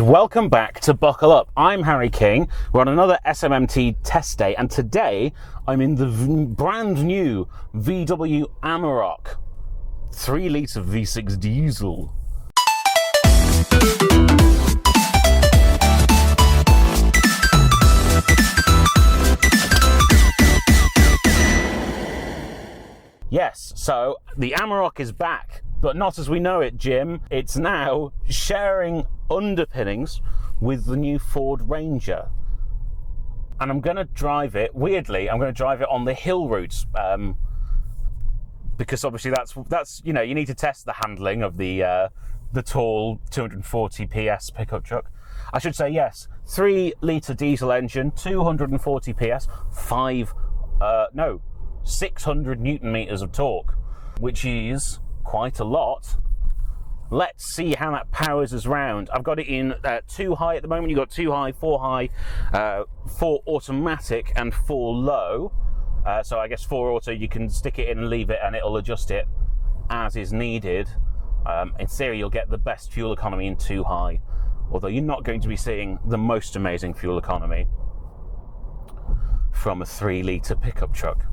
Welcome back to Buckle Up. I'm Harry King. We're on another SMMT test day, and today I'm in the brand new VW Amarok 3 litre V6 diesel. Yes, so the Amarok is back, but not as we know it, Jim. It's now sharing underpinnings with the new Ford Ranger. And I'm going to drive it, weirdly, I'm going to drive it on the hill routes, because obviously that's you know, you need to test the handling of the tall 240 PS pickup truck. I should say, yes, 3 litre diesel engine, 240 PS, 600 newton meters of torque, which is quite a lot. Let's see how that powers us round. I've got it in 2 high at the moment. You've got 2 high, 4 high, 4 automatic and 4 low. So I guess 4 auto, you can stick it in and leave it and it'll adjust it as is needed. In theory, you'll get the best fuel economy in 2 high, although you're not going to be seeing the most amazing fuel economy from a 3 litre pickup truck.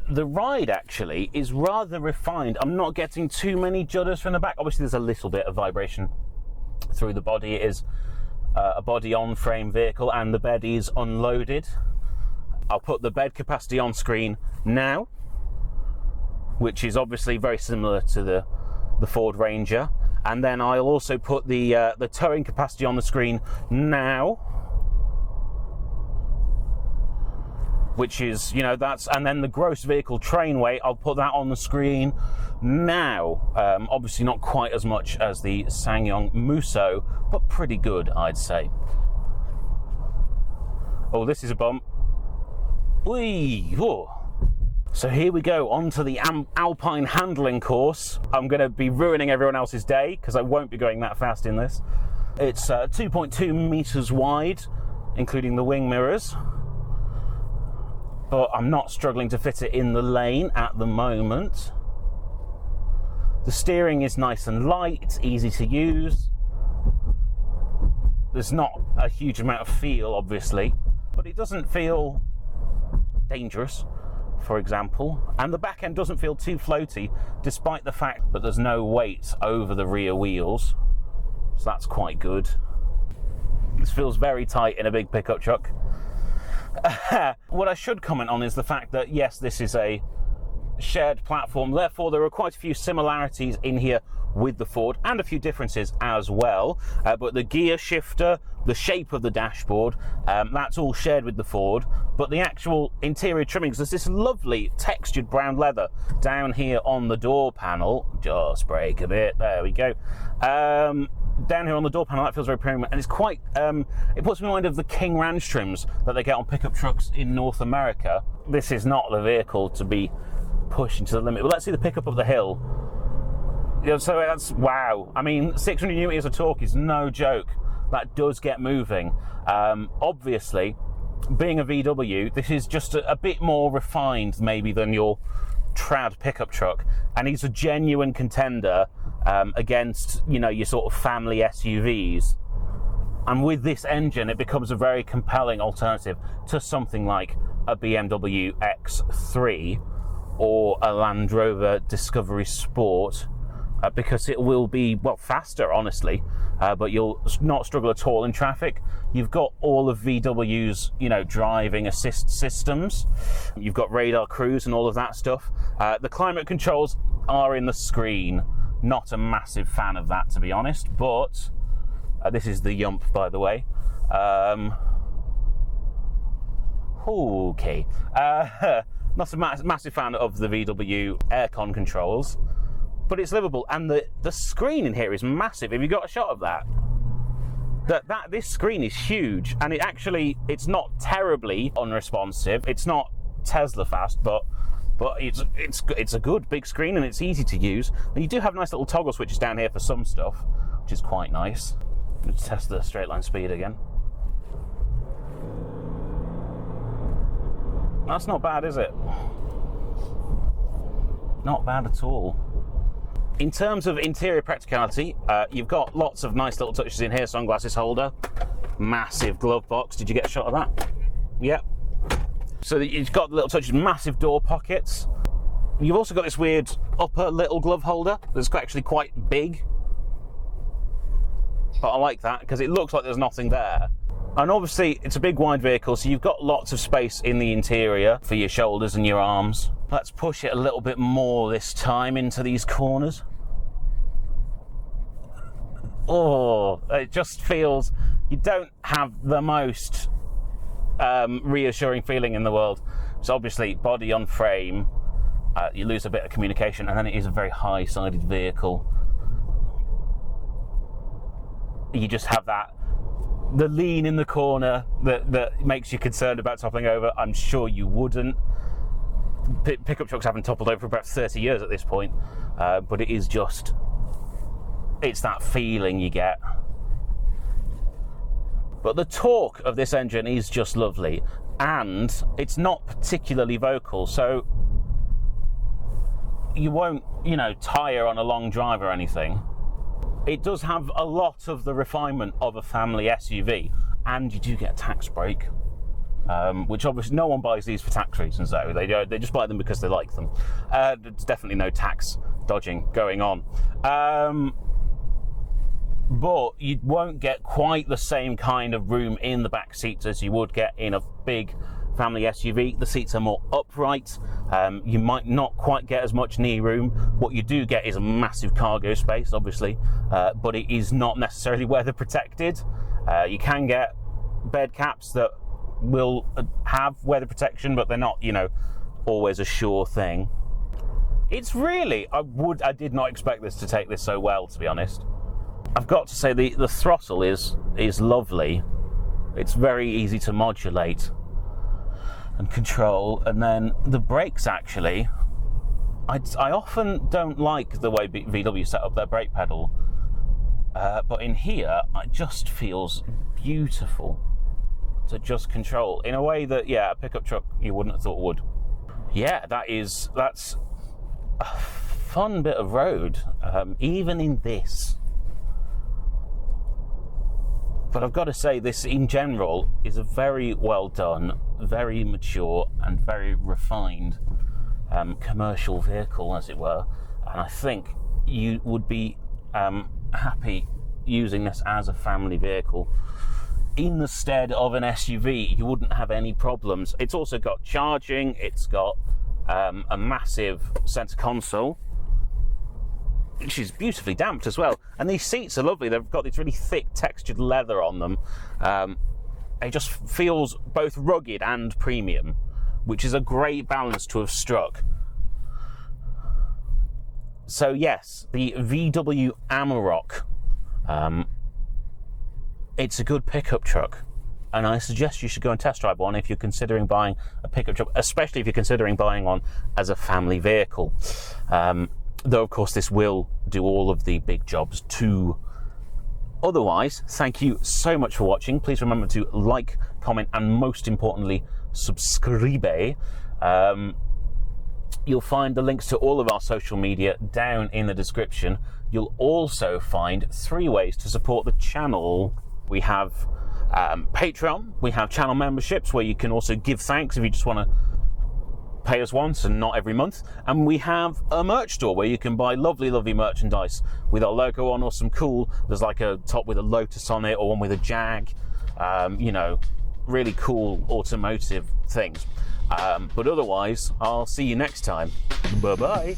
The ride actually is rather refined. I'm not getting too many judders from the back. Obviously there's a little bit of vibration through the body. It is a body on frame vehicle and the bed is unloaded. I'll put the bed capacity on screen now, which is obviously very similar to the Ford Ranger, and then I'll also put the towing capacity on the screen now, which is, you know, and then the gross vehicle train weight, I'll put that on the screen now. Obviously not quite as much as the SsangYong Musso, but pretty good, I'd say. Oh, this is a bump. Whee! Whoa. So here we go, onto the Alpine handling course. I'm going to be ruining everyone else's day, because I won't be going that fast in this. It's 2.2 meters wide, including the wing mirrors. But I'm not struggling to fit it in the lane at the moment. The steering is nice and light, it's easy to use. There's not a huge amount of feel, obviously, but it doesn't feel dangerous, for example. And the back end doesn't feel too floaty, despite the fact that there's no weight over the rear wheels. So that's quite good. This feels very tight in a big pickup truck. What I should comment on is the fact that, yes, this is a shared platform, therefore there are quite a few similarities in here with the Ford and a few differences as well, but the gear shifter, the shape of the dashboard, that's all shared with the Ford, but the actual interior trimmings, there's this lovely textured brown leather down here on the door panel. Just brake a bit, there we go. Down here on the door panel, that feels very premium, and it's quite, it puts me in mind of the King Ranch trims that they get on pickup trucks in North America. This is not the vehicle to be pushing to the limit, but let's see the pickup up the hill. You know, so that's, wow. I mean, 600 newton meters of torque is no joke. That does get moving. Obviously, being a VW, this is just a bit more refined maybe than your trad pickup truck, and he's a genuine contender against, you know, your sort of family SUVs. And with this engine, it becomes a very compelling alternative to something like a BMW X3 or a Land Rover Discovery Sport, because it will be, well, faster, honestly, but you'll not struggle at all in traffic. You've got all of VW's, you know, driving assist systems. You've got radar cruise and all of that stuff. The climate controls are in the screen. Not a massive fan of that, to be honest, but this is the Yump, by the way. Okay. Not a massive fan of the VW aircon controls, but it's livable, and the screen in here is massive. Have you got a shot of that? This screen is huge, and it's not terribly unresponsive. It's not Tesla fast, but it's a good big screen and it's easy to use. And you do have nice little toggle switches down here for some stuff, which is quite nice. Let's test the straight line speed again. That's not bad, is it? Not bad at all. In terms of interior practicality, you've got lots of nice little touches in here. Sunglasses holder, massive glove box. Did you get a shot of that? Yeah. So you've got little touches, massive door pockets. You've also got this weird upper little glove holder that's actually quite big. But I like that because it looks like there's nothing there. And obviously it's a big wide vehicle, so you've got lots of space in the interior for your shoulders and your arms. Let's push it a little bit more this time into these corners. Oh, it just feels, you don't have the most reassuring feeling in the world. So obviously body on frame, you lose a bit of communication, and then it is a very high-sided vehicle. You just have the lean in the corner that makes you concerned about toppling over. I'm sure you wouldn't. Pickup trucks haven't toppled over for about 30 years at this point, but it is just, it's that feeling you get. But the torque of this engine is just lovely, and it's not particularly vocal, so you won't, tire on a long drive or anything. It does have a lot of the refinement of a family SUV, and you do get a tax break, which obviously no one buys these for tax reasons though. They just buy them because they like them. There's definitely no tax dodging going on. But you won't get quite the same kind of room in the back seats as you would get in a big family SUV. The seats are more upright. You might not quite get as much knee room. What you do get is a massive cargo space, obviously, but it is not necessarily weather protected. You can get bed caps that will have weather protection, but they're not, always a sure thing. It's really, I did not expect this to take this so well, to be honest. I've got to say the throttle is lovely. It's very easy to modulate and control, and then the brakes actually, I often don't like the way VW set up their brake pedal, but in here it just feels beautiful to just control in a way that, yeah, a pickup truck you wouldn't have thought would. Yeah, that's a fun bit of road, even in this. But I've got to say, this in general is a very well done, very mature and very refined commercial vehicle, as it were. And I think you would be happy using this as a family vehicle. In the stead of an SUV, you wouldn't have any problems. It's also got charging, it's got a massive center console, which is beautifully damped as well. And these seats are lovely. They've got this really thick textured leather on them. It just feels both rugged and premium, which is a great balance to have struck. So yes, the VW Amarok, it's a good pickup truck, and I suggest you should go and test drive one if you're considering buying a pickup truck, especially if you're considering buying one as a family vehicle. Though, of course, this will do all of the big jobs too. Otherwise, thank you so much for watching. Please remember to like, comment, and most importantly, subscribe. You'll find the links to all of our social media down in the description. You'll also find 3 ways to support the channel. We have Patreon, we have channel memberships where you can also give thanks if you just want to pay us once and not every month, and we have a merch store where you can buy lovely merchandise with our logo on, or some cool, there's like a top with a Lotus on it, or one with a Jag, really cool automotive things. But otherwise, I'll see you next time. Bye bye.